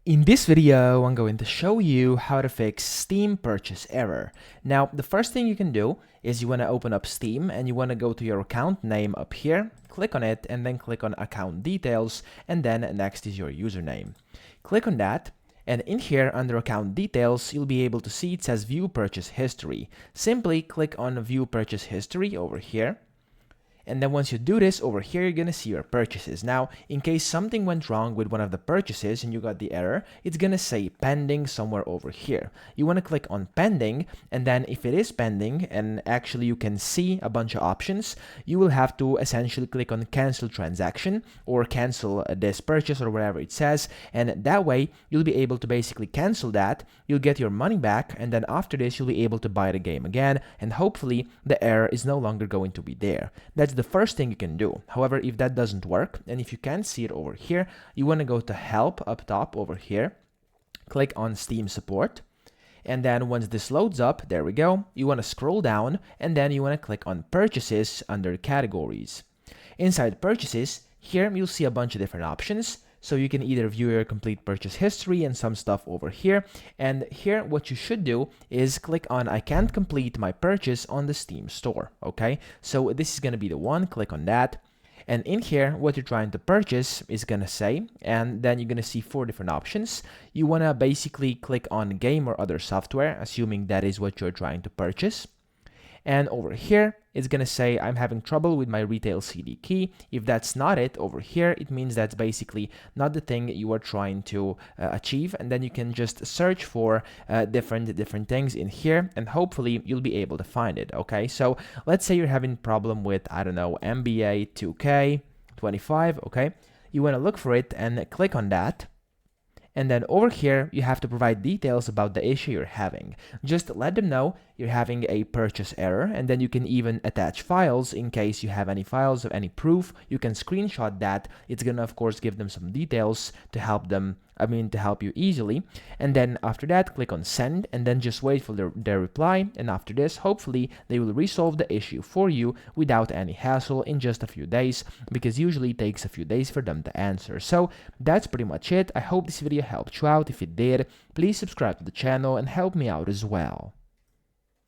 In this video, I'm going to show you how to fix Steam purchase error. Now, the first thing you can do is you want to open up Steam and you want to go to your account name up here, click on it, and then click on account details, and then next is your username. Click on that, and in here under account details, you'll be able to see it says view purchase history. Simply click on view purchase history over here. And then once you do this, over here, you're going to see your purchases. Now, in case something went wrong with one of the purchases and you got the error, it's going to say pending somewhere over here. You want to click on pending, and then if it is pending, and actually you can see a bunch of options, you will have to essentially click on cancel transaction or cancel this purchase or whatever it says. And that way, you'll be able to basically cancel that. You'll get your money back. And then after this, you'll be able to buy the game again. And hopefully the error is no longer going to be there. That's the first thing you can do. However, if that doesn't work, and if you can't see it over here, you want to go to help up top over here, click on Steam support, and then once this loads up, there we go, you want to scroll down, and then you want to click on purchases under categories. Inside purchases, here you'll see a bunch of different options. So you can either view your complete purchase history and some stuff over here. And here, what you should do is click on I can't complete my purchase on the Steam store. Okay, so this is going to be the one. Click on that. And in here, what you're trying to purchase is going to say, and then you're going to see 4 different options. You want to basically click on game or other software, assuming that is what you're trying to purchase. And over here, it's going to say, I'm having trouble with my retail CD key. If that's not it over here, it means that's basically not the thing you are trying to achieve. And then you can just search for different things in here, and hopefully you'll be able to find it. Okay, so let's say you're having problem with, I don't know, NBA 2K25. Okay, you want to look for it and click on that. And then over here, you have to provide details about the issue you're having. Just let them know you're having a purchase error, and then you can even attach files in case you have any files of any proof. You can screenshot that. It's gonna, of course, give them some details to help them, to help you easily. And then after that, click on send, and then just wait for their reply. And after this, hopefully, they will resolve the issue for you without any hassle in just a few days, because usually it takes a few days for them to answer. So that's pretty much it. I hope this video helped you out. If it did, please subscribe to the channel and help me out as well.